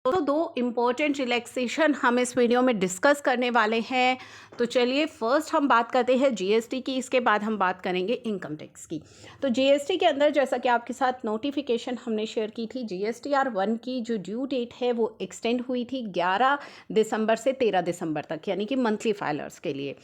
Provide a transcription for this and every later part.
तो दो important relaxation हम इस वीडियो में डिस्कस करने वाले हैं। तो चलिए फर्स्ट हम बात करते हैं जीएसटी की, इसके बाद हम बात करेंगे इनकम टैक्स की। तो जीएसटी के अंदर जैसा कि आपके साथ नोटिफिकेशन हमने शेयर की थी, जीएसटीआर 1 की जो ड्यू डेट है वो एक्सटेंड हुई थी 11 दिसंबर से 13 दिसंबर तक, यानी कि मंथली फाइलर्स के लिए।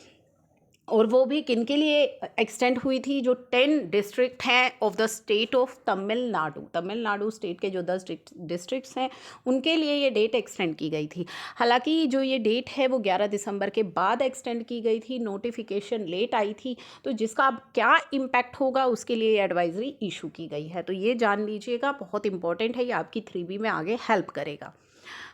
और वो भी किन के लिए एक्सटेंड हुई थी? जो 10 डिस्ट्रिक्ट हैं of the state of Tamil Nadu state के जो 10 डिस्ट्रिक्ट्स हैं उनके लिए ये डेट एक्सटेंड की गई थी। हालांकि जो ये डेट है वो 11 दिसंबर के बाद एक्सटेंड की गई थी, नोटिफिकेशन लेट आई थी, तो जिसका अब क्या इम्पैक्ट होगा उसके लिए एडवाइजरी इशू की गई है। तो ये जान लीजिएगा, बहुत इंपॉर्टेंट है, ये आपकी 3B में आगे हेल्प करेगा।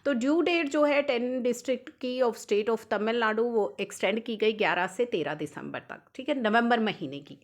तो ड्यू डेट जो है 10 डिस्ट्रिक्ट की ऑफ स्टेट ऑफ तमिलनाडु वो एक्सटेंड की गई 11 से 13 दिसंबर तक, ठीक है, नवंबर महीने की।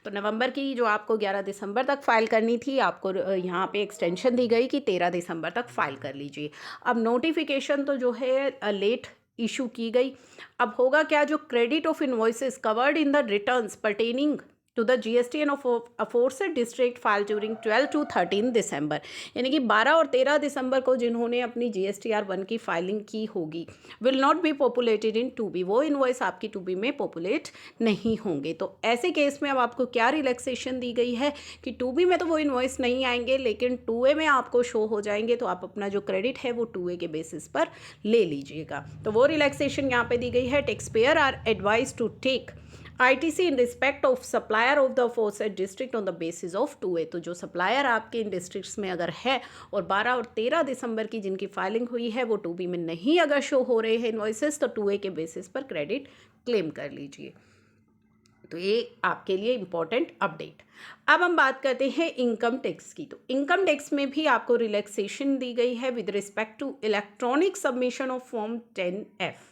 तो नवंबर की जो आपको 11 दिसंबर तक फाइल करनी थी, आपको यहाँ पे एक्सटेंशन दी गई कि 13 दिसंबर तक फाइल कर लीजिए। अब नोटिफिकेशन तो जो है लेट इशू की गई। अब होगा क्या? जो credit of invoices covered in the returns pertaining to the GST and aforesaid district file during 12 to 13 दिसंबर, यानी कि 12 और 13 दिसंबर को जिन्होंने अपनी जीएसटीआर 1 की फाइलिंग की होगी, will not be populated in 2B, वो इनवॉइस आपकी 2B में पॉपुलेट नहीं होंगे। तो ऐसे केस में अब आपको क्या रिलैक्सेशन दी गई है कि 2B में तो वो इनवॉइस नहीं आएंगे, लेकिन 2A में आपको शो हो जाएंगे, तो आप अपना जो क्रेडिट है वो 2A के बेसिस पर ले लीजिएगा। तो वो रिलैक्सेशन यहाँ पे दी गई है। Tax payer are advised to take ITC in respect of supplier of the aforesaid district on the basis of 2A। तो जो सप्लायर आपके इन डिस्ट्रिक्ट्स में अगर है और 12 और 13 दिसंबर की जिनकी फाइलिंग हुई है वो 2B में नहीं अगर शो हो रहे हैं इनवॉइसेस, तो 2A के बेसिस पर क्रेडिट क्लेम कर लीजिए। तो ये आपके लिए इम्पॉर्टेंट अपडेट। अब हम बात करते हैं इनकम टैक्स की। तो इनकम टैक्स में भी आपको रिलैक्सेशन दी गई है with respect to electronic submission of form 10F।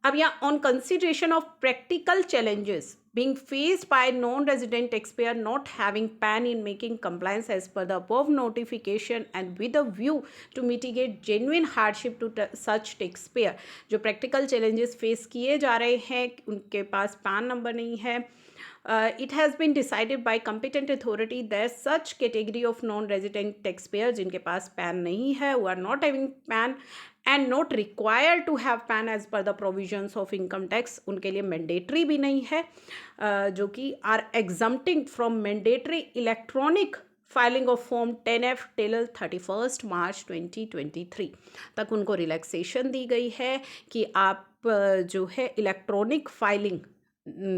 अब यहाँ on consideration of practical challenges being faced by non-resident taxpayer not having PAN in making compliance as per the above notification and with a view to mitigate genuine hardship to such taxpayer, जो practical challenges face किए जा रहे हैं, उनके पास PAN number नहीं है, it has been decided by competent authority that such category of non-resident taxpayer जिनके पास PAN नहीं है, who are not having PAN and not required to have PAN as per the provisions of income tax, उनके लिए mandatory भी नहीं है, जो कि are exempting from mandatory electronic filing of form 10F till 31 मार्च 2023 तक उनको रिलैक्सेशन दी गई है कि आप जो है इलेक्ट्रॉनिक फाइलिंग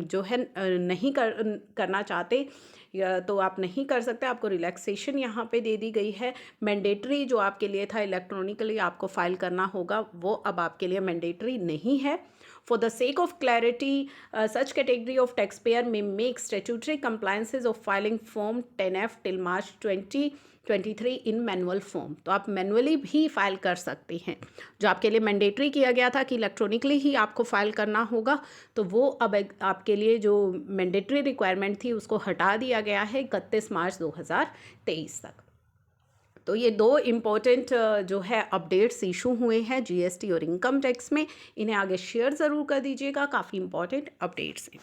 जो है नहीं करना चाहते या तो आप नहीं कर सकते, आपको रिलैक्सेशन यहाँ पे दे दी गई है। मैंडेटरी जो आपके लिए था इलेक्ट्रॉनिकली आपको फाइल करना होगा, वो अब आपके लिए मैंडेटरी नहीं है। For the sake of clarity, such category of taxpayer may make statutory compliances of filing form 10F till March 2023 in manual form। तो आप मैनुअली भी फाइल कर सकते हैं। जो आपके लिए मैंडेटरी किया गया था कि इलेक्ट्रॉनिकली ही आपको फाइल करना होगा, तो वो अब आपके लिए जो मैंडेटरी रिक्वायरमेंट थी उसको हटा दिया गया है 31 मार्च 2023 तक। तो ये दो इम्पॉर्टेंट जो है अपडेट्स इशू हुए हैं जीएसटी और इनकम टैक्स में, इन्हें आगे शेयर ज़रूर कर दीजिएगा, काफ़ी इम्पॉर्टेंट अपडेट्स हैं।